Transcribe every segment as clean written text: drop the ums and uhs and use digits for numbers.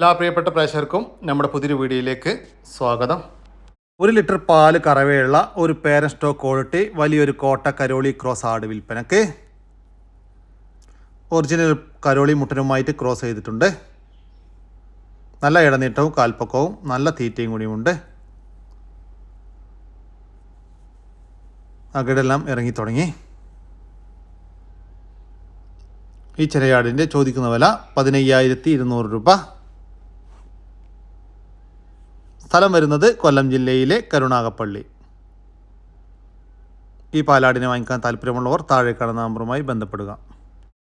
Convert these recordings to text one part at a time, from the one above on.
എല്ലാ പ്രിയപ്പെട്ട പ്രേക്ഷകർക്കും നമ്മുടെ പുതിയൊരു വീഡിയോയിലേക്ക് സ്വാഗതം. 1 ലിറ്റർ പാല് കറവയുള്ള ഒരു പേരന്റ് സ്റ്റോക്ക് ക്വാളിറ്റി വലിയൊരു കോട്ട കരോളി ക്രോസ് ആട് വിൽപ്പനക്ക്. ഒറിജിനൽ കരോളി മുട്ടനുമായിട്ട് ക്രോസ് ചെയ്തിട്ടുണ്ട്. നല്ല ഇടനീട്ടവും കാൽപ്പക്കവും നല്ല തീറ്റയും കൂടിയുമുണ്ട്. അകിടെല്ലാം ഇറങ്ങി തുടങ്ങി. ഈ ചെറിയാടിൻ്റെ ചോദിക്കുന്ന വില 15,200 രൂപ. സ്ഥലം വരുന്നത് കൊല്ലം ജില്ലയിലെ കരുണാകപ്പള്ളി. ഈ പാലാടിനെ വാങ്ങിക്കാൻ താല്പര്യമുള്ളവർ താഴെ കാണുന്ന നമ്പറുമായി ബന്ധപ്പെടുക.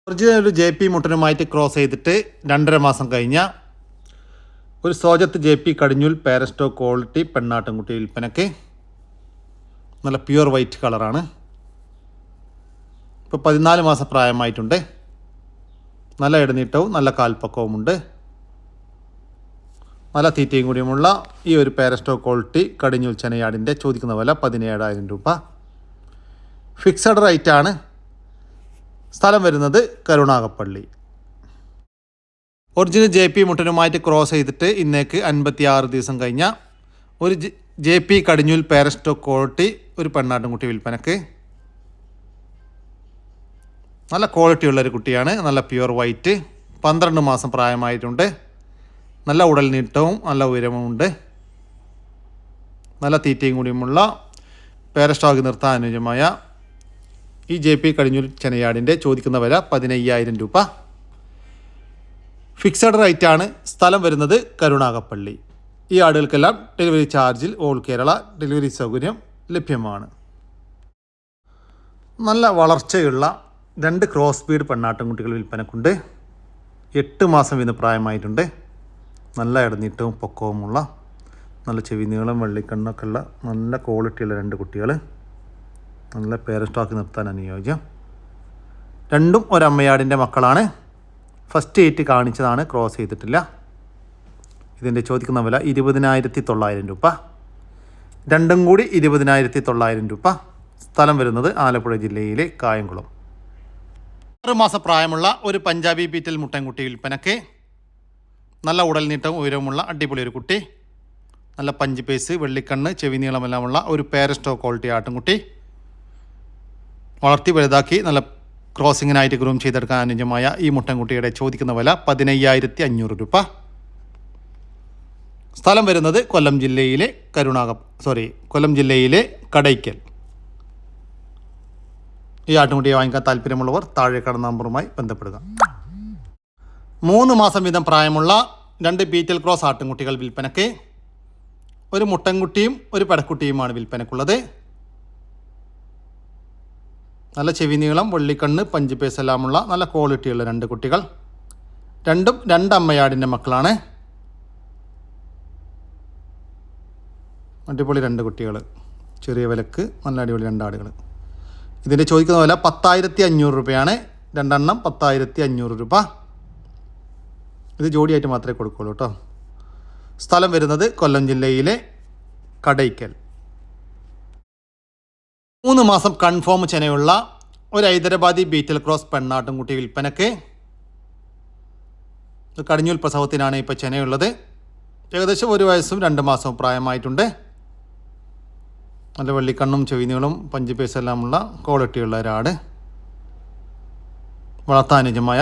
ഒറിജിനൽ ഒരു JP മുട്ടനുമായിട്ട് ക്രോസ് ചെയ്തിട്ട് 2.5 മാസം കഴിഞ്ഞ ഒരു സോജത്ത് JP കടിഞ്ഞൂൽ പാരസ്റ്റോ ക്വാളിറ്റി പെണ്ണാട്ടുംകുട്ടി വിൽപ്പനയ്ക്ക്. നല്ല പ്യുവർ വൈറ്റ് കളറാണ്. ഇപ്പോൾ 14 മാസം പ്രായമായിട്ടുണ്ട്. നല്ല ഇടനീട്ടവും നല്ല കാൽപ്പക്കവുമുണ്ട്. നല്ല തീറ്റയും കൂടിയുമുള്ള ഈ ഒരു പാരസ്റ്റോ ക്വാളിറ്റി കടിഞ്ഞൂൽ ചെനയാടിൻ്റെ ചോദിക്കുന്ന വില 17,000 രൂപ. ഫിക്സഡ് റേറ്റ് ആണ്. സ്ഥലം വരുന്നത് കരുണാകപ്പള്ളി. ഒറിജിനൽ JP മുട്ടനുമായിട്ട് ക്രോസ് ചെയ്തിട്ട് ഇന്നേക്ക് 56 ദിവസം കഴിഞ്ഞ ഒരു JP കടിഞ്ഞൂൽ പാരസ്റ്റോ ക്വാളിറ്റി ഒരു പെണ്ണാട്ടുംകുട്ടി വിൽപ്പനക്ക്. നല്ല ക്വാളിറ്റിയുള്ളൊരു കുട്ടിയാണ്. നല്ല പ്യുവർ വൈറ്റ്. 12 മാസം പ്രായമായിട്ടുണ്ട്. നല്ല ഉടൽ നീട്ടവും നല്ല ഉയരവുമുണ്ട്. നല്ല തീറ്റയും കൂടിയുമുള്ള പേരസ്റ്റോക്ക് നിർത്താൻ അനുയോജ്യമായ ഈ JP കടിഞ്ഞൂൽ ചെനയാടിൻ്റെ ചോദിക്കുന്ന വില 15,000 രൂപ. ഫിക്സഡ് റേറ്റ് ആണ്. സ്ഥലം വരുന്നത് കരുണാകപ്പള്ളി. ഈ ആടുകൾക്കെല്ലാം ഡെലിവറി ചാർജിൽ ഓൾ കേരള ഡെലിവറി സൗകര്യം ലഭ്യമാണ്. നല്ല വളർച്ചയുള്ള 2 ക്രോസ് ബീഡ് പെണ്ണാട്ടുംകുട്ടികൾ വിൽപ്പനക്കുണ്ട്. 8 മാസം വീതം പ്രായമായിട്ടുണ്ട്. നല്ല ഇടനീട്ടവും പൊക്കവുമുള്ള നല്ല ചെവി നീളം വെള്ളിക്കണ്ണൊക്കെ ഉള്ള നല്ല ക്വാളിറ്റിയുള്ള 2 കുട്ടികൾ. നല്ല പേരസ്റ്റോക്ക് നിർത്താൻ അനുയോജ്യം. രണ്ടും ഒരമ്മയാടിൻ്റെ മക്കളാണ്. ഫസ്റ്റ് 8 കാണിച്ചതാണ്, ക്രോസ് ചെയ്തിട്ടില്ല. ഇതിൻ്റെ ചോദിക്കുന്ന വില 20,900 രൂപ. രണ്ടും കൂടി 20,900 രൂപ. സ്ഥലം വരുന്നത് ആലപ്പുഴ ജില്ലയിലെ കായംകുളം. 6 മാസം പ്രായമുള്ള ഒരു പഞ്ചാബി ബീറ്റൽ മുട്ടൻകുട്ടി വിൽപ്പനക്ക്. നല്ല ഉടൽ നീട്ടവും ഉയരവുമുള്ള അടിപൊളി ഒരു കുട്ടി. നല്ല പഞ്ച് പേസ് വെള്ളിക്കണ്ണ് ചെവി നീളമെല്ലാമുള്ള ഒരു പാരസ്റ്റോ ക്വാളിറ്റി ആട്ടുംകുട്ടി. വളർത്തി വലുതാക്കി നല്ല ക്രോസിങ്ങിനായിട്ട് ഗ്രൂം ചെയ്തെടുക്കാൻ അനുയോജ്യമായ ഈ മുട്ടൻകുട്ടിയുടെ ചോദിക്കുന്ന വില 15,500 രൂപ. സ്ഥലം വരുന്നത് കൊല്ലം ജില്ലയിലെ കൊല്ലം ജില്ലയിലെ കടയ്ക്കൽ. ഈ ആട്ടുംകുട്ടിയെ വാങ്ങിക്കാൻ താല്പര്യമുള്ളവർ താഴെ കാണുന്ന നമ്പറുമായി ബന്ധപ്പെടുക. 3 മാസം വീതം പ്രായമുള്ള 2 ബീറ്റൽ ക്രോസ് ആട്ടുംകുട്ടികൾ വിൽപ്പനയ്ക്ക്. ഒരു മുട്ടൻകുട്ടിയും ഒരു പെടക്കുട്ടിയുമാണ് വിൽപ്പനയ്ക്കുള്ളത്. നല്ല ചെവി നീളം വെള്ളിക്കണ്ണ് പഞ്ച് പേസ് എല്ലാമുള്ള നല്ല ക്വാളിറ്റിയുള്ള 2 കുട്ടികൾ. രണ്ടും 2 അമ്മയാടിൻ്റെ മക്കളാണ്. അടിപൊളി 2 കുട്ടികൾ. ചെറിയ വിലക്ക് നല്ല അടിപൊളി 2 ആടുകൾ. ഇതിൻ്റെ ചോദിക്കുന്ന വില 10,500 രൂപയാണ്. 2 എണ്ണം 10,500 രൂപ. ഇത് ജോഡിയായിട്ട് മാത്രമേ കൊടുക്കുള്ളൂ കേട്ടോ. സ്ഥലം വരുന്നത് കൊല്ലം ജില്ലയിലെ കടയ്ക്കൽ. 3 മാസം കൺഫേം ചെനയുള്ള ഒരു ഹൈദരാബാദി ബീറ്റൽ ക്രോസ് പെണ്ണാട്ടുംകുട്ടി വിൽപ്പനക്ക്. കടിഞ്ഞൂൽ പ്രസവത്തിനാണ് ഇപ്പോൾ ചെനയുള്ളത്. ഏകദേശം 1 വയസ്സും 2 മാസവും പ്രായമായിട്ടുണ്ട്. നല്ല വെള്ളിക്കണ്ണും ചെവിനീളും പഞ്ച് പേസെല്ലാമുള്ള ക്വാളിറ്റിയുള്ള ഒരാട്. വളർത്താനുജമായ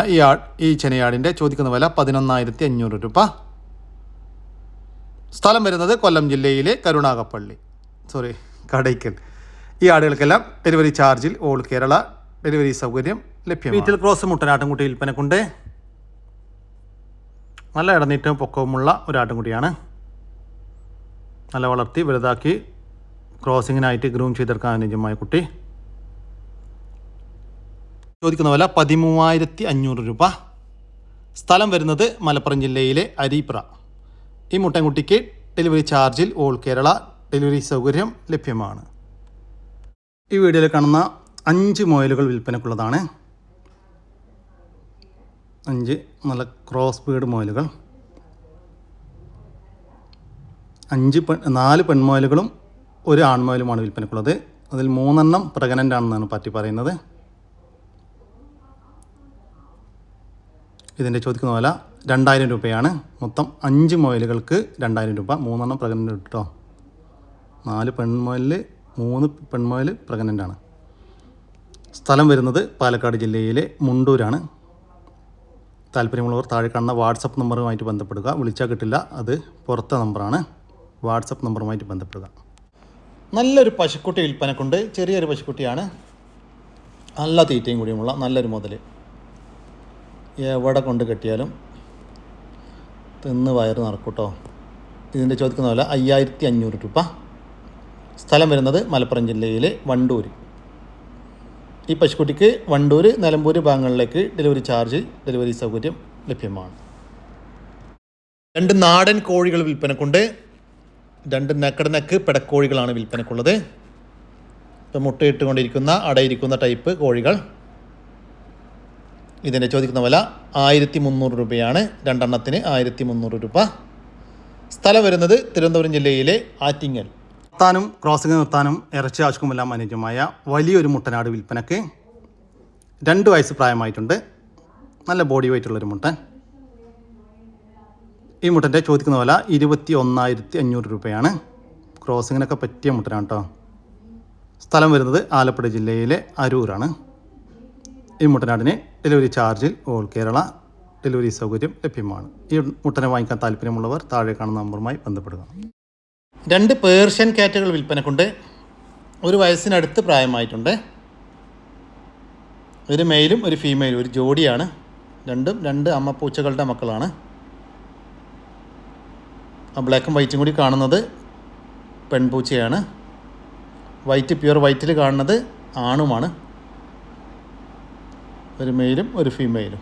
ഈ ചെനയാടിൻ്റെ ചോദിക്കുന്ന വില 11,500 രൂപ. സ്ഥലം വരുന്നത് കൊല്ലം ജില്ലയിലെ കടയ്ക്കൽ. ഈ ആടുകൾക്കെല്ലാം ഡെലിവറി ചാർജിൽ ഓൾ കേരള ഡെലിവറി സൗകര്യം ലഭ്യമാണ്. ബീറ്റൽ ക്രോസ് മുട്ടനാട്ടുംകുട്ടി വിൽപ്പനക്കുണ്ട്. നല്ല ഇടനീട്ടവും പൊക്കവുമുള്ള ഒരു ആട്ടുംകുട്ടിയാണ്. നല്ല വളർത്തി വലുതാക്കി ക്രോസിങ്ങിനായിട്ട് ഗ്രൂം ചെയ്തെടുക്കാൻ അനുയോജ്യമായ കുട്ടി. ചോദിക്കുന്ന വില 13,500 രൂപ. സ്ഥലം വരുന്നത് മലപ്പുറം ജില്ലയിലെ അരീപ്ര. ഈ മുട്ടൻകുട്ടിക്ക് ഡെലിവറി ചാർജിൽ ഓൾ കേരള ഡെലിവറി സൗകര്യം ലഭ്യമാണ്. ഈ വീഡിയോയിൽ കാണുന്ന 5 മുയലുകൾ വിൽപ്പനക്കുള്ളതാണ്. 5 നല്ല ക്രോസ് ബീഡ് മുയലുകൾ. 4 പെൺമുയലുകളും 1 ആൺമുയലുമാണ് വിൽപ്പനക്കുള്ളത്. അതിൽ 3 എണ്ണം പ്രഗ്നൻ്റ് ആണെന്നാണ് പാർട്ടി പറയുന്നത്. ഇതിൻ്റെ ചോദിക്കുന്ന വില 2000 രൂപയാണ്. മൊത്തം 5 മുയലുകൾക്ക് 2000 രൂപ. 3 പ്രഗ്നൻ്റ് കേട്ടോ. 4 പെൺമുയലിൽ 3 പെൺമുയൽ പ്രഗ്നൻ്റ് ആണ്. സ്ഥലം വരുന്നത് പാലക്കാട് ജില്ലയിലെ മുണ്ടൂരാണ്. താല്പര്യമുള്ളവർ താഴെ കാണുന്ന വാട്സപ്പ് നമ്പറുമായിട്ട് ബന്ധപ്പെടുക. വിളിച്ചാൽ കിട്ടില്ല, അത് പുറത്തെ നമ്പറാണ്. വാട്സപ്പ് നമ്പറുമായിട്ട് ബന്ധപ്പെടുക. നല്ലൊരു പശുക്കുട്ടി വിൽപ്പനക്കുണ്ട്. ചെറിയൊരു പശുക്കുട്ടിയാണ്. നല്ല തീറ്റയും കൂടിയുമുള്ള നല്ലൊരു മുതൽ. എവിടെ കൊണ്ട് കെട്ടിയാലും തിന്ന് വയറ് നടക്കൂട്ടോ. ഇതിൻ്റെ ചോദിക്കുന്ന വില 5500 രൂപ. സ്ഥലം വരുന്നത് മലപ്പുറം ജില്ലയിലെ വണ്ടൂർ. ഈ പശുക്കുട്ടിക്ക് വണ്ടൂർ, നിലമ്പൂർ ഭാഗങ്ങളിലേക്ക് ഡെലിവറി ചാർജ്, ഡെലിവറി സൗകര്യം ലഭ്യമാണ്. 2 നാടൻ കോഴികൾ വിൽപ്പനക്കുണ്ട്. 2 നെക്ക് പിടക്കോഴികളാണ് വിൽപ്പനക്കുള്ളത്. ഇപ്പോൾ മുട്ടയിട്ടുകൊണ്ടിരിക്കുന്ന അടയിരിക്കുന്ന ടൈപ്പ് കോഴികൾ. ഇതിൻ്റെ ചോദിക്കുന്ന വില 1300 രൂപയാണ്. 2 എണ്ണത്തിന് 1300 രൂപ. സ്ഥലം വരുന്നത് തിരുവനന്തപുരം ജില്ലയിലെ ആറ്റിങ്ങൽ. നിർത്താനും ക്രോസിംഗ് നിർത്താനും ഇറച്ചി ആവശ്യക്കുമെല്ലാം അനുയോജ്യമായ വലിയൊരു മുട്ടനാട് വിൽപ്പനക്ക്. 2 വയസ്സ് പ്രായമായിട്ടുണ്ട്. നല്ല ബോഡി വെയ്റ്റുള്ളൊരു മുട്ടൻ. ഈ മുട്ടൻ്റെ ചോദിക്കുന്ന വില 21,500 രൂപയാണ്. ക്രോസിങ്ങിനൊക്കെ പറ്റിയ മുട്ടനാണ് കേട്ടോ. സ്ഥലം വരുന്നത് ആലപ്പുഴ ജില്ലയിലെ അരൂരാണ്. ഈ മുട്ടനാടിന് ഡെലിവറി ചാർജിൽ ഓൾ കേരള ഡെലിവറി സൗകര്യം ലഭ്യമാണ്. ഈ മുട്ടനെ വാങ്ങിക്കാൻ താല്പര്യമുള്ളവർ താഴെ കാണുന്ന നമ്പറുമായി ബന്ധപ്പെടുക. 2 പേർഷ്യൻ കാറ്റുകൾ വിൽപ്പനക്കുണ്ട്. 1 വയസ്സിനടുത്ത് പ്രായമായിട്ടുണ്ട്. ഒരു മെയിലും ഒരു ഫീമെയിലും, ഒരു ജോഡിയാണ്. രണ്ടും 2 അമ്മപ്പൂച്ചകളുടെ മക്കളാണ്. ആ ബ്ലാക്കും വൈറ്റും കൂടി കാണുന്നത് പെൺപൂച്ചയാണ്. വൈറ്റ്, പ്യുവർ വൈറ്റിൽ കാണുന്നത് ആണുമാണ്. ഒരു മെയിലും ഒരു ഫീമെയിലും.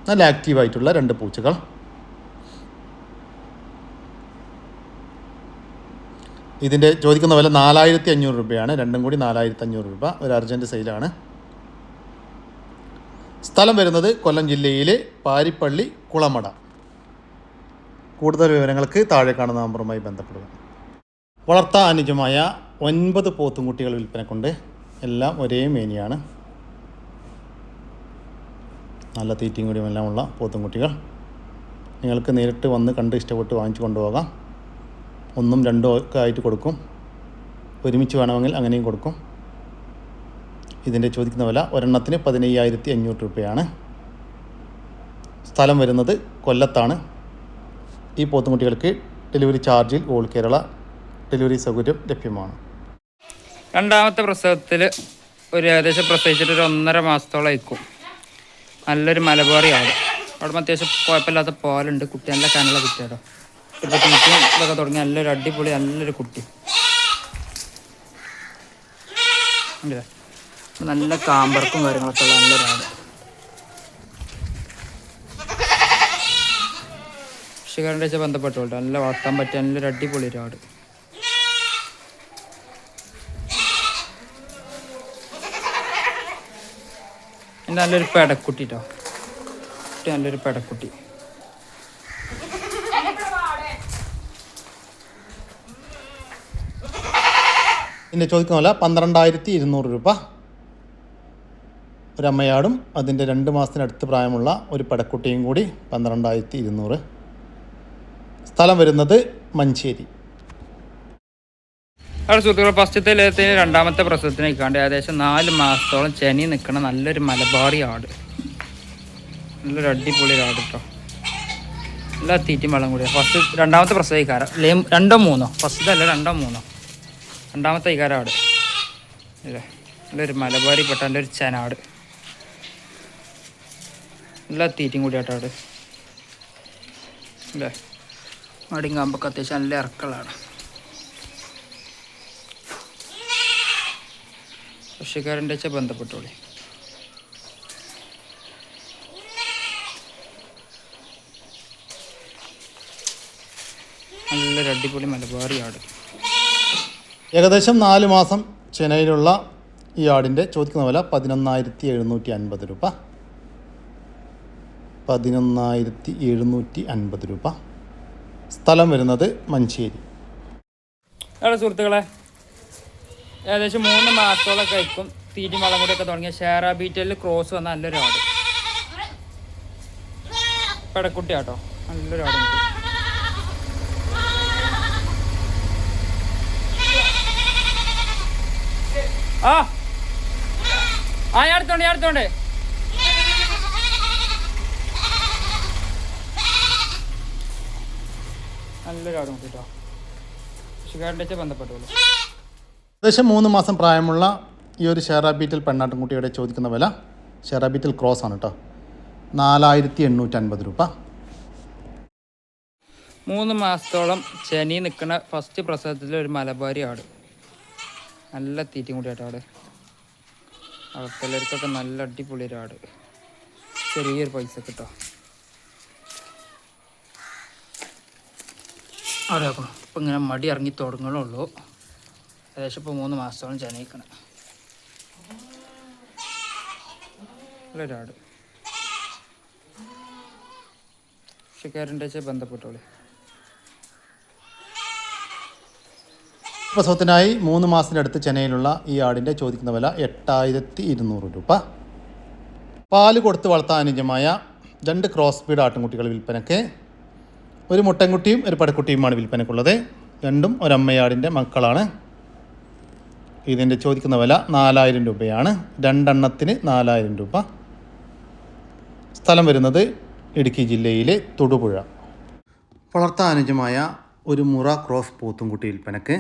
നല്ല ആക്റ്റീവായിട്ടുള്ള 2 പൂച്ചകൾ. ഇതിൻ്റെ ചോദിക്കുന്ന വില 4500 രൂപയാണ്. 2 കൂടി 4500 രൂപ. ഒരു അർജൻറ്റ് സെയിലാണ്. സ്ഥലം വരുന്നത് കൊല്ലം ജില്ലയിലെ പാരിപ്പള്ളി കുളമട. കൂടുതൽ വിവരങ്ങൾക്ക് താഴെ കാണുന്ന നമ്പറുമായി ബന്ധപ്പെടുക. വളർത്താൻ അനുയോജ്യമായ 9 പോത്തുംകുട്ടികൾ വിൽപ്പനക്കുണ്ട്. എല്ലാം ഒരേ മേനിയാണ്. നല്ല തീറ്റയും കൂടിയും എല്ലാമുള്ള പോത്തുംകുട്ടികൾ. നിങ്ങൾക്ക് നേരിട്ട് വന്ന് കണ്ട് ഇഷ്ടപ്പെട്ട് വാങ്ങിച്ചു കൊണ്ടുപോകാം. 1ഉം 2ഉം ഒക്കെ ആയിട്ട് കൊടുക്കും. ഒരുമിച്ച് വേണമെങ്കിൽ അങ്ങനെയും കൊടുക്കും. ഇതിൻ്റെ ചോദിക്കുന്ന വില ഒരെണ്ണത്തിന് 15,500 രൂപയാണ്. സ്ഥലം വരുന്നത് കൊല്ലത്താണ്. ഈ പോത്തുംകുട്ടികൾക്ക് ഡെലിവറി ചാർജിൽ ഓൾ കേരള ഡെലിവറി സൗകര്യം ലഭ്യമാണ്. രണ്ടാമത്തെ പ്രസവത്തിൽ ഏകദേശം പ്രസവിച്ചിട്ട് 1.5 മാസത്തോളം ആയിരിക്കും. നല്ലൊരു മലബാറിയാണ്. അവിടെ അത്യാവശ്യം കുഴപ്പമില്ലാത്ത പാലുണ്ട്. കുട്ടി നല്ല കനുള്ള കുട്ടിയാടോ. ഇപ്പോൾ തീറ്റും ഇതൊക്കെ തുടങ്ങി നല്ലൊരു അടിപൊളി നല്ലൊരു കുട്ടി. നല്ല കാമ്പർക്കും കാര്യങ്ങളൊക്കെ ഉള്ള നല്ലൊരാട്. കൃഷിക്കാരൻ്റെ വെച്ചാൽ ബന്ധപ്പെട്ടോളൂ. നല്ല വളർത്താൻ പറ്റിയ നല്ലൊരു അടിപൊളി ഒരാട്. നല്ലൊരു പെടക്കുട്ടി കേട്ടോ. നല്ലൊരു പെടക്കുട്ടി. ഇതിൻ്റെ ചോദിക്കുന്ന വില 12,200 രൂപ. ഒരമ്മയാടും അതിൻ്റെ 2 മാസത്തിനടുത്ത് പ്രായമുള്ള ഒരു പെടക്കുട്ടിയും കൂടി 12,200. സ്ഥലം വരുന്നത് മഞ്ചേരി. അവിടെ സുഹൃത്തുക്കൾ, ഫസ്റ്റത്തെ ലേലത്തിന് 2ാമത്തെ പ്രസവത്തിനേക്കാണ്ട് ഏകദേശം 4 മാസത്തോളം ചെനി നിൽക്കുന്ന നല്ലൊരു മലബാറി ആട്. നല്ലൊരു അടിപൊളി ആട് കേട്ടോ. എല്ലാ തീറ്റും വെള്ളം കൂടിയാണ്. 2ാമത്തെ പ്രസവിക്കാരം 2ഓ 3ഓ. ഫസ്റ്റത്തെ അല്ല 2ഓ 3ഓ. 2ാമത്തെ ഇക്കാരാട് അല്ലേ. നല്ലൊരു മലബാരി പെട്ട നല്ലൊരു ചെനാട്. എല്ലാ തീറ്റും കൂടിയാട്ടോ ആട് അല്ലേ. മടിയും കാമ്പൊക്കെ അത്യാവശ്യം നല്ല ഇറക്കളാണ്. കൃഷിക്കാരൻ്റെ വെച്ചാൽ ബന്ധപ്പെട്ടോളി. നല്ലൊരു അടിപൊളി മലബാറി ആട്. ഏകദേശം 4 മാസം ചെനയിലുള്ള ഈ ആടിൻ്റെ ചോദിക്കുന്ന വില 11,750 രൂപ. 11,750 രൂപ. സ്ഥലം വരുന്നത് മഞ്ചേരി. അവിടെ സുഹൃത്തുക്കളെ, ഏകദേശം 3 മാസത്തോളമൊക്കെ ആയിരിക്കും തീറ്റി വളം കൂടിയൊക്കെ തുടങ്ങിയ ഷേറ ബീറ്റലിൽ ക്രോസ് വന്ന നല്ലൊരു ആട്. പെടക്കുട്ടിയാട്ടോ, നല്ലൊരു ആടുകുട്ടി. ആ ഞാൻ എടുത്തോണ്ട് നല്ലൊരു ആടുകുട്ടി കേട്ടോ. കൃഷിക്കാരൻ്റെ ബന്ധപ്പെട്ടുള്ളൂ. ഏകദേശം 3 മാസം പ്രായമുള്ള ഈ ഒരു ഷെറാ ബീറ്റൽ പെണ്ണാട്ടുംകുട്ടിയുടെ ചോദിക്കുന്ന വില, ഷെറാ ബീറ്റൽ ക്രോസ് ആണ് കേട്ടോ, 4850 രൂപ. 3 മാസത്തോളം ചെനി നിൽക്കുന്ന ഫസ്റ്റ് പ്രസവത്തിൽ ഒരു മലബാരി ആട്, നല്ല തീറ്റയും കൂടിയാട്ടോ ആട്. പിള്ളേർക്കൊക്കെ നല്ല അടിപൊളി ഒരു ആട്, ചെറിയൊരു പൈസ കിട്ടോ. അവിടെ നോക്കണം, ഇപ്പം ഇങ്ങനെ മടി ഇറങ്ങി തുടങ്ങണുള്ളൂ. ഏകദേശം ഇപ്പോൾ 3 മാസത്തോളം ചെനയിക്കണം. നല്ലൊരാട്, കൃഷിക്കാരൻ്റെ ബന്ധപ്പെട്ടോളൂ. പ്രസവത്തിനായി 3 മാസത്തിൻ്റെ അടുത്ത് ചെന്നൈയിലുള്ള ഈ ആടിൻ്റെ ചോദിക്കുന്ന വില 8200 രൂപ. പാല് കൊടുത്ത് വളർത്താൻ അനുയോജ്യമായ 2 ക്രോസ് ബീഡ് ആട്ടിൻകുട്ടികൾ വിൽപ്പനയ്ക്ക്. ഒരു മുട്ടൻകുട്ടിയും ഒരു പടക്കുട്ടിയുമാണ് വിൽപ്പനയ്ക്കുള്ളത്. രണ്ടും ഒരമ്മയാടിൻ്റെ മക്കളാണ്. ഇതിൻ്റെ ചോദിക്കുന്ന വില 4000 രൂപയാണ്. 2 എണ്ണത്തിന് 4000 രൂപ. സ്ഥലം വരുന്നത് ഇടുക്കി ജില്ലയിലെ തൊടുപുഴ. വളർത്താൻ അനുയോജ്യമായ ഒരു മുറ ക്രോസ് പോത്തുംകുട്ടി വിൽപ്പനയ്ക്ക്.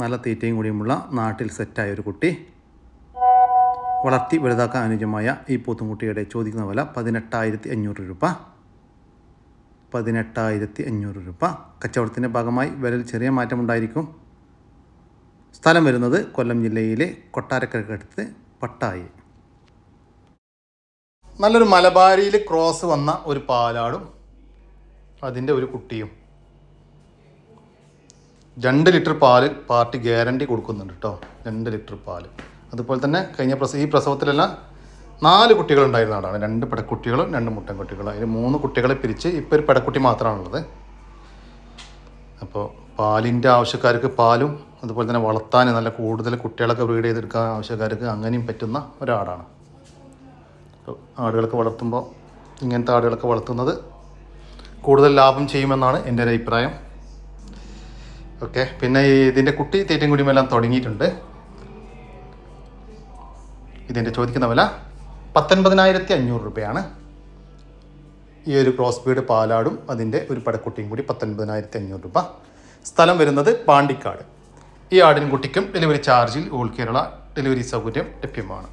നല്ല തീറ്റയും കൂടിയുമുള്ള നാട്ടിൽ സെറ്റായ ഒരു കുട്ടി. വളർത്തി വലുതാക്കാൻ അനുയോജ്യമായ ഈ പോത്തുംകുട്ടിയുടെ ചോദിക്കുന്ന വില 18500 രൂപ. 18500 രൂപ. കച്ചവടത്തിൻ്റെ ഭാഗമായി വിലയിൽ ചെറിയ മാറ്റമുണ്ടായിരിക്കും. സ്ഥലം വരുന്നത് കൊല്ലം ജില്ലയിലെ കൊട്ടാരക്കരക്കടുത്ത് പട്ടായി. നല്ലൊരു മലബാരിയിൽ ക്രോസ് വന്ന ഒരു പാലാടും അതിൻ്റെ ഒരു കുട്ടിയും. 2 ലിറ്റർ പാല് പാർട്ടി ഗ്യാരണ്ടി കൊടുക്കുന്നുണ്ട് കേട്ടോ. 2 ലിറ്റർ പാല്. അതുപോലെ തന്നെ കഴിഞ്ഞ ഈ പ്രസവത്തിലെല്ലാം 4 കുട്ടികളുണ്ടായിരുന്ന ആടാണ്. 2 പെടക്കുട്ടികളും 2 മുട്ടൻകുട്ടികളും. അതിൽ 3 കുട്ടികളെ പിരിച്ച് ഇപ്പോൾ ഒരു പെടക്കുട്ടി മാത്രമാണുള്ളത്. അപ്പോൾ പാലിൻ്റെ ആവശ്യക്കാർക്ക് പാലും, അതുപോലെ തന്നെ വളർത്താൻ നല്ല കൂടുതൽ കുട്ടികളൊക്കെ ബ്രീഡ് ചെയ്തെടുക്കാൻ ആവശ്യക്കാർക്ക് അങ്ങനെയും പറ്റുന്ന ഒരാടാണ്. അപ്പോൾ ആടുകളൊക്കെ വളർത്തുമ്പോൾ ഇങ്ങനത്തെ ആടുകളൊക്കെ വളർത്തുന്നത് കൂടുതൽ ലാഭം ചെയ്യുമെന്നാണ് എൻ്റെ ഒരു അഭിപ്രായം. ഓക്കെ, പിന്നെ ഇതിൻ്റെ കുട്ടി തീറ്റയും കുടിയുമെല്ലാം തുടങ്ങിയിട്ടുണ്ട്. ഇതിൻ്റെ ചോദിക്കുന്ന വില 19500 രൂപയാണ്. ഈ ഒരു ക്രോസ് ബീഡ് പാലാടും അതിൻ്റെ ഒരു പടക്കുട്ടിയും കൂടി 19500 രൂപ. സ്ഥലം വരുന്നത് പാണ്ടിക്കാട്. ഈ ആടിനും കുട്ടിക്കും ഡെലിവറി ചാർജിൽ ഓൾ കേരള ഡെലിവറി സൗകര്യം ലഭ്യമാണ്.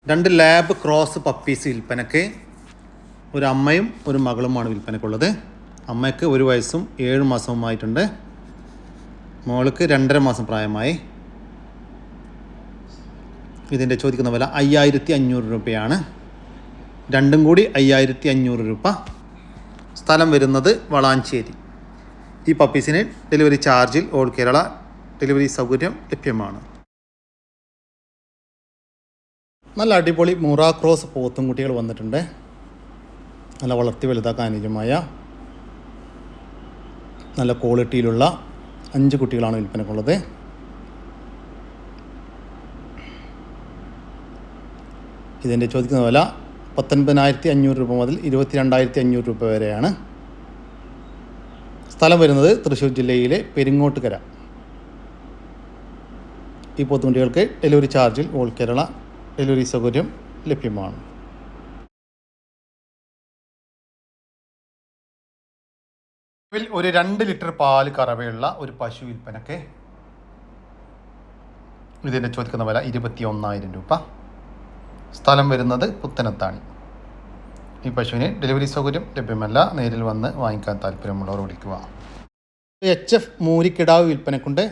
2 ലാബ് ക്രോസ് പപ്പീസ് വിൽപ്പനയ്ക്ക്. ഒരു അമ്മയും ഒരു മകളുമാണ് വിൽപ്പനയ്ക്കുള്ളത്. അമ്മയ്ക്ക് 1 വയസ്സും 7 മാസവുമായിട്ടുണ്ട്. മോൾക്ക് 2.5 മാസം പ്രായമായി. ഇതിൻ്റെ ചോദിക്കുന്ന വില 5500 രൂപയാണ്. രണ്ടും കൂടി 5500 രൂപ. സ്ഥലം വരുന്നത് വളാഞ്ചേരി. ഈ പപ്പീസിന് ഡെലിവറി ചാർജിൽ ഓൾ കേരള ഡെലിവറി സൗകര്യം ലഭ്യമാണ്. നല്ല അടിപൊളി മുറ ക്രോസ് പോത്തുംകുട്ടികൾ വന്നിട്ടുണ്ട്. നല്ല വളർത്തി വലുതാക്കാൻ അനുയോജ്യമായ നല്ല ക്വാളിറ്റിയിലുള്ള 5 കുട്ടികളാണ് വിൽപ്പനക്കുള്ളത്. ഇതിൻ്റെ ചോദിക്കുന്ന വില 19500 രൂപ മുതൽ 22500 രൂപ വരെയാണ്. സ്ഥലം വരുന്നത് തൃശ്ശൂർ ജില്ലയിലെ പെരിങ്ങോട്ടുകര. ഈ പോത്തുകുട്ടികൾക്ക് ഡെലിവറി ചാർജിൽ ഓൾ കേരള ഡെലിവറി സൗകര്യം ലഭ്യമാണ്. ഒരു 2 ലിറ്റർ പാല് കറവയുള്ള ഒരു പശു വിൽപ്പനയ്ക്ക്. ഇതിൻ്റെ ചോദിക്കുന്ന വില 21000 രൂപ. സ്ഥലം വരുന്നത് പുത്തനത്താണി. ഈ പശുവിന് ഡെലിവറി സൗകര്യം ലഭ്യമല്ല. നേരിൽ വന്ന് വാങ്ങിക്കാൻ താല്പര്യമുള്ളവർ വിളിക്കുക. HF മൂരിക്കിടാവ് വിൽപ്പനക്കുണ്ട്.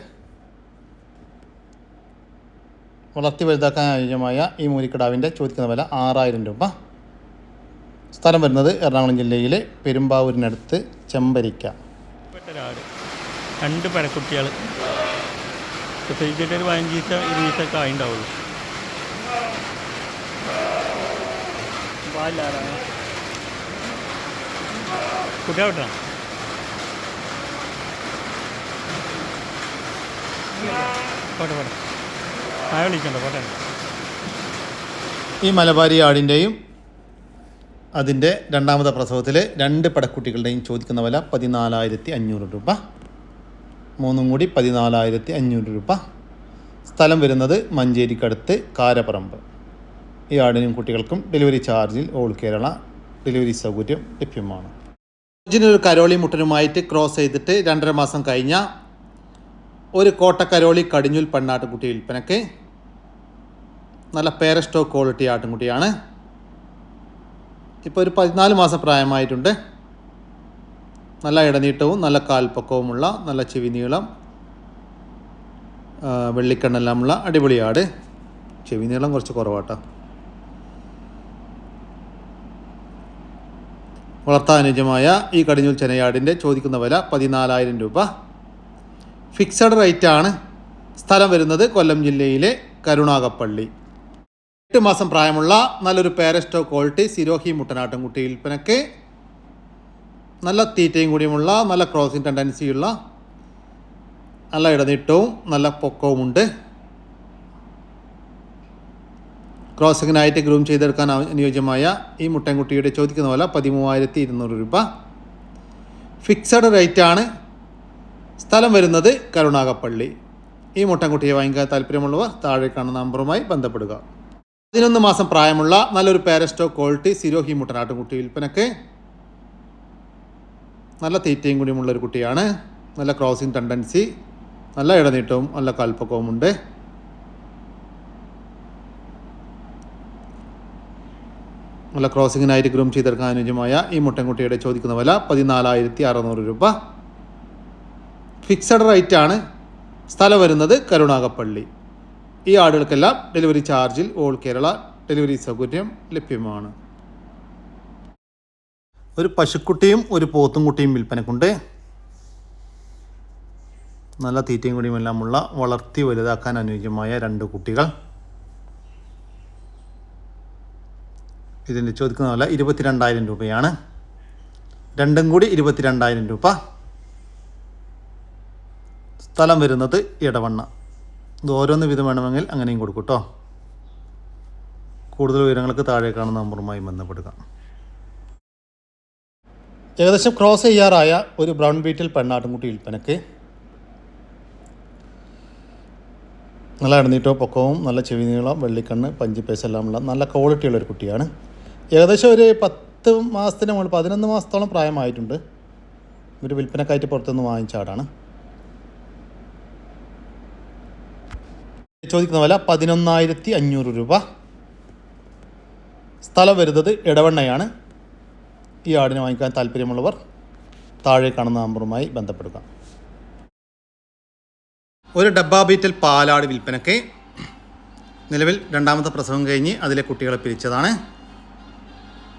വളർത്തി വലുതാക്കാൻ അനുയോജ്യമായ ഈ മൂരിക്കിടാവിൻ്റെ ചോദിക്കുന്ന വില 6000 രൂപ. സ്ഥലം വരുന്നത് എറണാകുളം ജില്ലയിലെ പെരുമ്പാവൂരിനടുത്ത് ചെമ്പരിക്ക. 2 പെടക്കുട്ടികൾ പ്രത്യേകിച്ചിട്ട് ഒരു 15-20 ദിവസമൊക്കെ ആയിട്ടുണ്ടാവുള്ളൂ. കുട്ടിയെ വിട്ടാ പോട്ടെ പോട്ടെ വിളിക്കണ്ട പോട്ടെ. ഈ മലബാരി ആടിൻ്റെയും അതിൻ്റെ രണ്ടാമത്തെ പ്രസവത്തിൽ 2 പടക്കുട്ടികളുടെയും ചോദിക്കുന്ന വില 14,500 രൂപ. 3 കൂടി 14,500 രൂപ. സ്ഥലം വരുന്നത് മഞ്ചേരിക്കടുത്ത് കാരപ്പറമ്പ്. ഈ ആടിനും കുട്ടികൾക്കും ഡെലിവറി ചാർജിൽ ഓൾ കേരള ഡെലിവറി സൗകര്യം ലഭ്യമാണ്. ഇതിനൊരു കരോളി മുട്ടനുമായിട്ട് ക്രോസ് ചെയ്തിട്ട് 2.5 മാസം കഴിഞ്ഞ ഒരു കോട്ടക്കരോളി കടിഞ്ഞൂൽ പെണ്ണാട്ടുംകുട്ടി വിൽപ്പനയ്ക്ക്. നല്ല പേരസ്റ്റോക്ക് ക്വാളിറ്റി ആട്ടുംകുട്ടിയാണ്. ഇപ്പോൾ ഒരു 14 മാസം പ്രായമായിട്ടുണ്ട്. നല്ല ഇടനീട്ടവും നല്ല കാൽപ്പക്കവുമുള്ള നല്ല ചെവി നീളം വെള്ളിക്കണ്ണെല്ലാമുള്ള അടിപൊളി ആട്. ചെവി നീളം കുറച്ച് കുറവാട്ടോ. വളർത്താൻ അനുയോജ്യമായ ഈ കടിഞ്ഞൂൽ ചെനയാടിൻ്റെ ചോദിക്കുന്ന വില 14,000 രൂപ. ഫിക്സഡ് റേറ്റ് ആണ്. സ്ഥലം വരുന്നത് കൊല്ലം ജില്ലയിലെ കരുണാകപ്പള്ളി. 8 മാസം പ്രായമുള്ള നല്ലൊരു പേരസ്റ്റോ ക്വാളിറ്റി സിരോഹി മുട്ടനാട്ടുംകുട്ടി വിൽപ്പനയ്ക്ക്. നല്ല തീറ്റയും കൂടിയുമുള്ള നല്ല ക്രോസിംഗ് ടെൻഡൻസിയുള്ള നല്ല ഇടനീട്ടവും നല്ല പൊക്കവുമുണ്ട്. ക്രോസിങ്ങിനായിട്ട് ഗ്രൂം ചെയ്തെടുക്കാൻ അനുയോജ്യമായ ഈ മുട്ടൻകുട്ടിയുടെ ചോദിക്കുന്ന വില 13,200 രൂപ. ഫിക്സഡ് റേറ്റ് ആണ്. സ്ഥലം വരുന്നത് കരുണാകപ്പള്ളി. ഈ മുട്ടൻകുട്ടിയെ വാങ്ങിക്കാൻ താല്പര്യമുള്ളവർ താഴെ കാണുന്ന നമ്പറുമായി ബന്ധപ്പെടുക. 11 മാസം പ്രായമുള്ള നല്ലൊരു പേരസ്റ്റോ ക്വാളിറ്റി സിരോഹി മുട്ടനാട്ടുംകുട്ടി വിൽപ്പനയ്ക്ക്. നല്ല തീറ്റയും കൂടിയുമുള്ളൊരു കുട്ടിയാണ്. നല്ല ക്രോസിംഗ് ടെൻഡൻസി, നല്ല ഇടനീട്ടവും നല്ല കാൽപ്പക്കവുമുണ്ട്. നല്ല ക്രോസിങ്ങിനായിട്ട് ഗ്രൂം ചെയ്തെടുക്കാൻ അനുയോജ്യമായ ഈ മുട്ടൻകുട്ടിയുടെ ചോദിക്കുന്ന വില 14,600 രൂപ. ഫിക്സഡ് റേറ്റ് ആണ്. സ്ഥലം വരുന്നത് കരുണാകപ്പള്ളി. ഈ ആടുകൾക്കെല്ലാം ഡെലിവറി ചാർജിൽ ഓൾ കേരള ഡെലിവറി സൗകര്യം ലഭ്യമാണ്. ഒരു പശുക്കുട്ടിയും ഒരു പോത്തുംകുട്ടിയും വിൽപ്പനക്കുണ്ട്. നല്ല തീറ്റയും കൂടിയും എല്ലാമുള്ള വളർത്തി വലുതാക്കാൻ അനുയോജ്യമായ 2 കുട്ടികൾ. ഇതിൻ്റെ ചോദിക്കുന്ന വില 22,000 രൂപയാണ്. 2 കൂടി 22,000 രൂപ. സ്ഥലം വരുന്നത് ഇടവണ്ണ. ഇത് ഓരോന്ന് വിധം വേണമെങ്കിൽ അങ്ങനെയും കൊടുക്കും കേട്ടോ. കൂടുതൽ വിവരങ്ങൾക്ക് താഴെ കാണുന്ന നമ്പറുമായി ബന്ധപ്പെടുക. ഏകദേശം ക്രോസ് ചെയ്യാറായ ഒരു ബ്രൗൺ ബീറ്റിൽ പെണ്ണാട്ടുംകുട്ടി വിൽപ്പനയ്ക്ക്. നല്ല ഇടനീട്ടവും പൊക്കവും നല്ല ചെവി നീളം വെള്ളിക്കണ്ണ് പഞ്ചിപ്പേസ് എല്ലാമുള്ള നല്ല ക്വാളിറ്റിയുള്ളൊരു കുട്ടിയാണ്. ഏകദേശം ഒരു 10 മാസത്തിന് മുകളിൽ 11 മാസത്തോളം പ്രായമായിട്ടുണ്ട്. ഒരു വിൽപ്പനക്കായിട്ട് പുറത്തുനിന്ന് വാങ്ങിച്ച ആടാണ്. ചോദിക്കുന്ന വില 11,500 രൂപ. സ്ഥലം വരുന്നത് ഇടവണ്ണയാണ്. ഈ ആടിനെ വാങ്ങിക്കാൻ താല്പര്യമുള്ളവർ താഴെ കാണുന്ന നമ്പറുമായി ബന്ധപ്പെടുക. ഒരു ഡബ്ബ ബീറ്റൽ പാലാട് വിൽപ്പനയ്ക്ക്. നിലവിൽ 2ാമത്തെ പ്രസവം കഴിഞ്ഞ് അതിലെ കുട്ടികളെ പിരിച്ചതാണ്.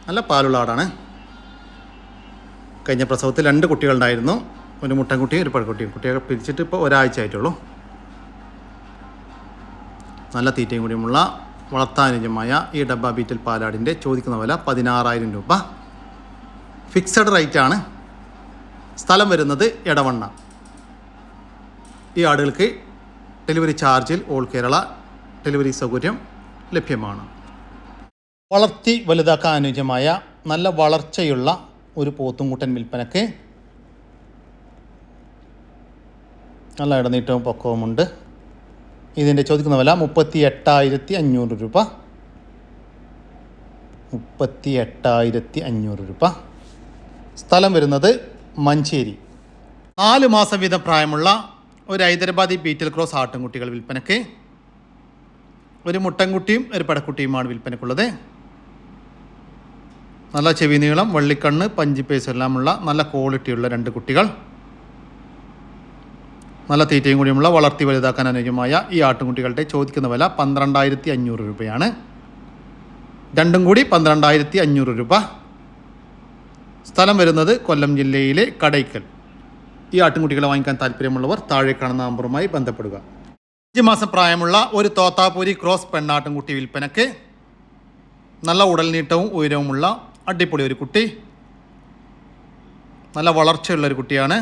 നല്ല പാലുള്ള ആടാണ്. കഴിഞ്ഞ പ്രസവത്തിൽ 2 കുട്ടികളുണ്ടായിരുന്നു. ഒരു മുട്ടൻകുട്ടിയും ഒരു പഴക്കുട്ടിയും. കുട്ടികളെ പിരിച്ചിട്ട് ഇപ്പോൾ ഒരാഴ്ച ആയിട്ടുള്ളൂ. നല്ല തീറ്റയും കൂടിയുമുള്ള വളർത്താനുയോജ്യമായ ഈ ഡബ്ബ ബീറ്റൽ പാലാടിൻ്റെ ചോദിക്കുന്ന വില 16,000 രൂപ. ഫിക്സഡ് റേറ്റ് ആണ്. സ്ഥലം വരുന്നത് ഇടവണ്ണ. ഈ ആടുകൾക്ക് ഡെലിവറി ചാർജിൽ ഓൾ കേരള ഡെലിവറി സൗകര്യം ലഭ്യമാണ്. വളർത്തി വലുതാക്കാൻ അനുയോജ്യമായ നല്ല വളർച്ചയുള്ള ഒരു പോത്തുംകുട്ടൻ വിൽപ്പനയ്ക്ക്. നല്ല ഇടനീട്ടവും പൊക്കവുമുണ്ട്. ഇതിൻ്റെ ചോദിക്കുന്ന വില 38,500 രൂപ. 38,500 രൂപ. സ്ഥലം വരുന്നത് മഞ്ചേരി. 4 മാസം വീതം പ്രായമുള്ള ഒരു ഹൈദരാബാദി ബീറ്റൽ ക്രോസ് ആട്ടിൻകുട്ടികൾ വിൽപ്പനയ്ക്ക്. ഒരു മുട്ടൻകുട്ടിയും ഒരു പടക്കുട്ടിയുമാണ് വിൽപ്പനയ്ക്കുള്ളത്. നല്ല ചെവി നീളം വെള്ളിക്കണ്ണ് പഞ്ചിപ്പേസ് എല്ലാമുള്ള നല്ല ക്വാളിറ്റിയുള്ള 2 കുട്ടികൾ. നല്ല തീറ്റയും കൂടിയുമുള്ള വളർത്തി വലുതാക്കാൻ അനുയോജ്യമായ ഈ ആട്ടിൻകുട്ടികളുടെ ചോദിക്കുന്ന വില 12,500 രൂപയാണ്. 2 കൂടി 12,500 രൂപ. സ്ഥലം വരുന്നത് കൊല്ലം ജില്ലയിലെ കടയ്ക്കൽ. ഈ ആട്ടിൻകുട്ടികളെ വാങ്ങിക്കാൻ താല്പര്യമുള്ളവർ താഴെ കാണുന്ന നമ്പറുമായി ബന്ധപ്പെടുക. 5 മാസം പ്രായമുള്ള ഒരു തോത്താപൂരി ക്രോസ് പെണ്ണാട്ടിൻകുട്ടി വിൽപ്പനയ്ക്ക്. നല്ല ഉടൽനീട്ടവും ഉയരവുമുള്ള അടിപൊളി ഒരു കുട്ടി. നല്ല വളർച്ചയുള്ളൊരു കുട്ടിയാണ്.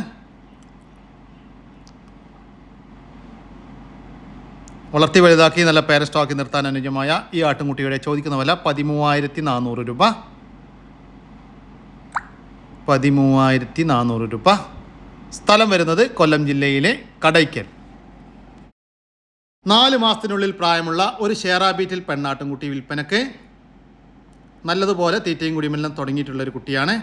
വളർത്തി വലുതാക്കി നല്ല പേരസ്റ്റോക്കി നിർത്താൻ അനുയോജ്യമായ ഈ ആട്ടിൻകുട്ടിയുടെ ചോദിക്കുന്ന വില 13,400 രൂപ. 13,400 രൂപ. സ്ഥലം വരുന്നത് കൊല്ലം ജില്ലയിലെ കടയ്ക്കൽ. 4 മാസത്തിനുള്ളിൽ പ്രായമുള്ള ഒരു ഷേറാ ബീറ്റിൽ പെണ്ണാട്ടുംകുട്ടി വിൽപ്പനക്ക്. നല്ലതുപോലെ തീറ്റയും കുടിമെല്ലാം തുടങ്ങിയിട്ടുള്ളൊരു കുട്ടിയാണ്.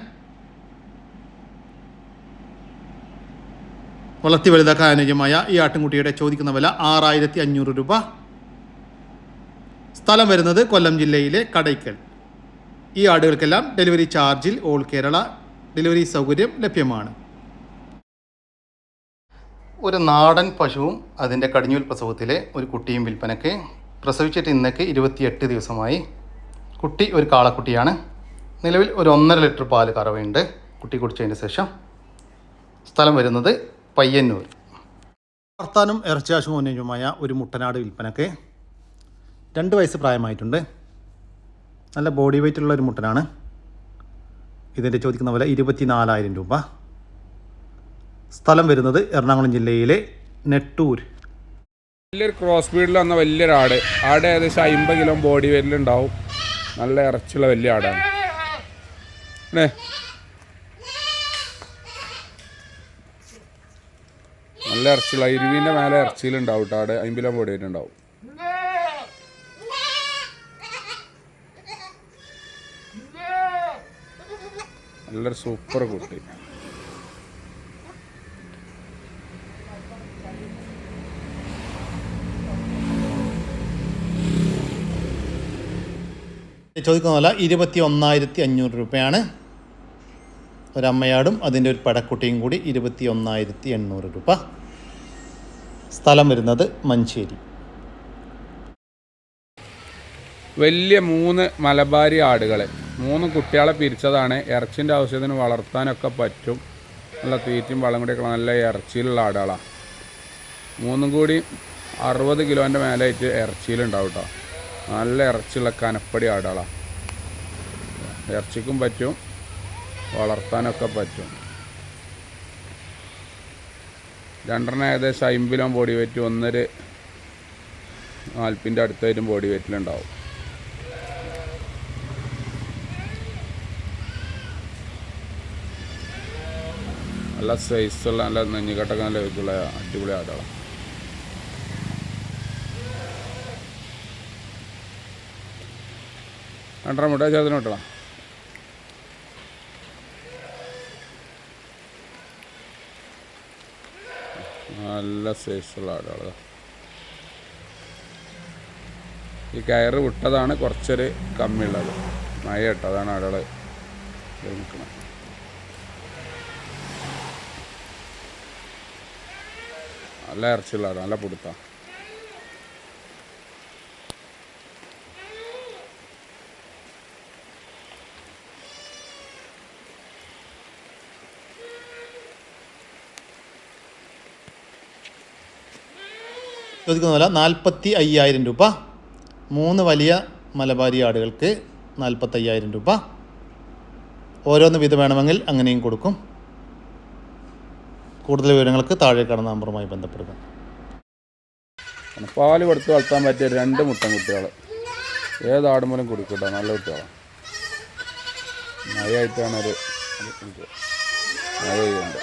വളർത്തി വലുതാക്കാൻ അനുയോജ്യമായ ഈ ആട്ടിൻകുട്ടിയുടെ ചോദിക്കുന്ന വില 6,500 രൂപ. സ്ഥലം വരുന്നത് കൊല്ലം ജില്ലയിലെ കടയ്ക്കൽ. ഈ ആടുകൾക്കെല്ലാം ഡെലിവറി ചാർജിൽ ഓൾ കേരള ഡെലിവറി സൗകര്യം ലഭ്യമാണ്. ഒരു നാടൻ പശുവും അതിൻ്റെ കടിഞ്ഞൂൽ പ്രസവത്തിലെ ഒരു കുട്ടിയും വിൽപ്പനയ്ക്ക്. പ്രസവിച്ചിട്ട് ഇന്നേക്ക് 28 ദിവസമായി. കുട്ടി ഒരു കാളക്കുട്ടിയാണ്. നിലവിൽ ഒരു 1.5 ലിറ്റർ പാല് കറവയുണ്ട് കുട്ടി കുടിച്ചതിന് ശേഷം. സ്ഥലം വരുന്നത് പയ്യന്നൂർ. വളർത്താനും ഇറച്ചിയാശും അനുയോജ്യമായ ഒരു മുട്ടനാട് വിൽപ്പനയ്ക്ക്. 2 വയസ്സ് പ്രായമായിട്ടുണ്ട്. നല്ല ബോഡി വെയ്റ്റുള്ള ഒരു മുട്ടനാണ്. ഇതിൻ്റെ ചോദിക്കുന്ന വില 24,000 രൂപ. സ്ഥലം വരുന്നത് എറണാകുളം ജില്ലയിലെ നെട്ടൂർ. വലിയൊരു ക്രോസ് ബീഡിൽ വന്ന വലിയൊരു ആട് ഏകദേശം 50 കിലോ ബോഡി വെയിലുണ്ടാവും. നല്ല ഇറച്ചിയുള്ള വലിയ ആടാണ്. നല്ല ഇറച്ചിയുള്ള 20ൻ്റെ മേലെ ഇറച്ചിയിലുണ്ടാവും കേട്ടോ. ആട് 50 കിലോ ബോഡി വെയിലുണ്ടാവും. നല്ലൊരു സൂപ്പർ കുട്ടി. ചോദിക്കുന്ന വില 21,500 രൂപയാണ്. ഒരമ്മയാടും അതിൻ്റെ ഒരു പടക്കുട്ടിയും കൂടി 21,800 രൂപ. സ്ഥലം വരുന്നത് മഞ്ചേരി. വലിയ 3 മലബാരി ആടുകൾ 3 കുട്ടികളെ പിരിച്ചതാണ്. ഇറച്ചിൻ്റെ ആവശ്യത്തിന് വളർത്താനൊക്കെ പറ്റും. നല്ല തീറ്റയും വളം കൂടിയൊക്കെ നല്ല ഇറച്ചിയിലുള്ള ആടുകളാണ്. 3 കൂടി 60 കിലോൻ്റെ മേലായിട്ട് ഇറച്ചിയിലുണ്ടാവും കേട്ടോ. നല്ല ഇറച്ചിയുള്ള കനപ്പടി ആടുകളാണ്. ഇറച്ചിക്കും പറ്റും വളർത്താനൊക്കെ പറ്റും. 2 ഏകദേശം 50 കിലോ ബോഡി വെയിറ്റ്, 1.40 അടുത്തായിട്ടും ബോഡി വെയിറ്റിലുണ്ടാവും. നല്ല സൈസുള്ള നല്ല നെഞ്ഞുകെട്ടൊക്കെ നല്ല ഇതുള്ള അടിപൊളി ആടുകളാണ്. രണ്ടര മുട്ട ചേർത്തിന് കിട്ടണം. നല്ല സൈസുള്ള ആടുകൾ. ഈ കയറ് വിട്ടതാണ് കുറച്ചൊരു കമ്മിയുള്ളത്. മഴ ഇട്ടതാണ് ആടുകൾ നിൽക്കുന്നത്. നല്ല ഇറച്ചിയുള്ള ആട്, നല്ല പിടുത്ത. ചോദിക്കുന്ന വില 45,000 രൂപ. 3 വലിയ മലബാരി ആടുകൾക്ക് 45,000 രൂപ. ഓരോന്ന് വീതം വേണമെങ്കിൽ അങ്ങനെയും കൊടുക്കും. കൂടുതൽ വിവരങ്ങൾക്ക് താഴെ കാണുന്ന നമ്പറുമായി ബന്ധപ്പെടുക. പാല് കൊടുത്ത് വളർത്താൻ പറ്റിയ 2 മുട്ടൻ കുട്ടികൾ ഏതാട് മൂലം കുടിക്കട്ടോ. നല്ല കുട്ടികളാണ്. മഴയായിട്ടാണ് ഒരു മഴ ചെയ്യുന്നുണ്ട്.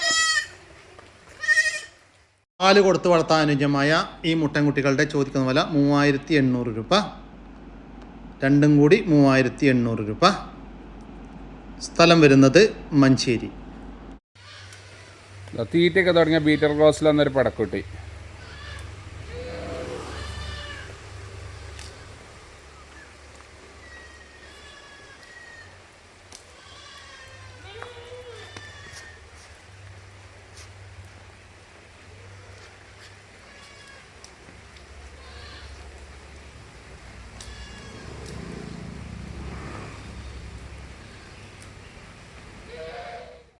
പാല് കൊടുത്ത് വളർത്താൻ അനുയോജ്യമായ ഈ മുട്ടൻകുട്ടികളുടെ ചോദിക്കുന്ന വില 3,800 രൂപ. 2 കൂടി 3,800 രൂപ. സ്ഥലം വരുന്നത് മഞ്ചേരി. തീറ്റയൊക്കെ തുടങ്ങിയ ബീറ്റർ ക്രോസിൽ വന്നൊരു പടക്കുട്ടി.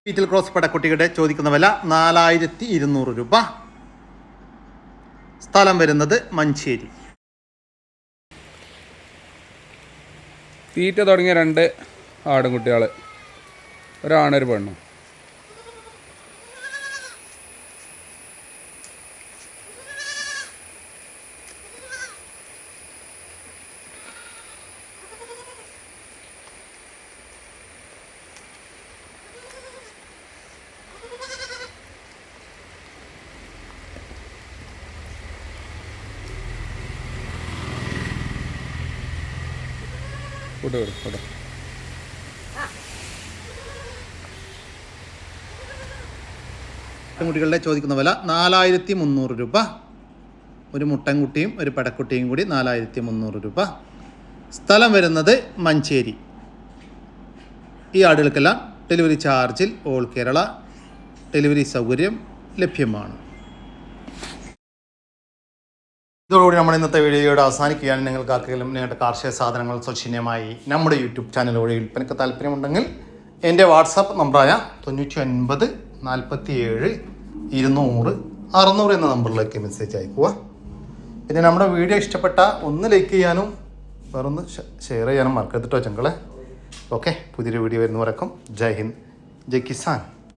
ബീറ്റിൽ ക്രോസ് പടക്കുട്ടിയുടെ ചോദിക്കുന്ന വില 4,200 രൂപ. സ്ഥലം വരുന്നത് മഞ്ചേരി. തീറ്റ തുടങ്ങിയ 2 ആടുംകുട്ടികൾ, ഒരാണൊരു പെണ്ണും. വിടും. കുട്ടികളുടെ ചോദിക്കുന്ന വില 4300 രൂപ. ഒരു മുട്ടൻകുട്ടിയും ഒരു പടക്കുട്ടിയും കൂടി 4300 രൂപ. സ്ഥലം വരുന്നത് മഞ്ചേരി. ഈ ആടുകൾക്കെല്ലാം ഡെലിവറി ചാർജിൽ ഓൾ കേരള ഡെലിവറി സൗകര്യം ലഭ്യമാണ്. ഇതോടുകൂടി നമ്മൾ ഇന്നത്തെ വീഡിയോയുടെ അവസാനിക്കുകയാണ്. നിങ്ങൾക്ക് ആർക്കെങ്കിലും നിങ്ങളുടെ കാർഷിക സാധനങ്ങൾ സൗജന്യമായി നമ്മുടെ യൂട്യൂബ് ചാനൽ വഴി വിൽപ്പനയ്ക്ക് താല്പര്യമുണ്ടെങ്കിൽ എൻ്റെ വാട്സാപ്പ് നമ്പറായ 99 47 200 600 എന്ന നമ്പറിലേക്ക് മെസ്സേജ് അയക്കുക. പിന്നെ നമ്മുടെ വീഡിയോ ഇഷ്ടപ്പെട്ട ഒന്ന് ലൈക്ക് ചെയ്യാനും വേറൊന്ന് ഷെയർ ചെയ്യാനും മറക്കരുത് കേട്ടോ ചങ്കളെ. ഓക്കെ, പുതിയൊരു വീഡിയോ വരുന്നവരേക്കും ജയ് ഹിന്ദ്, ജയ് കിസാൻ.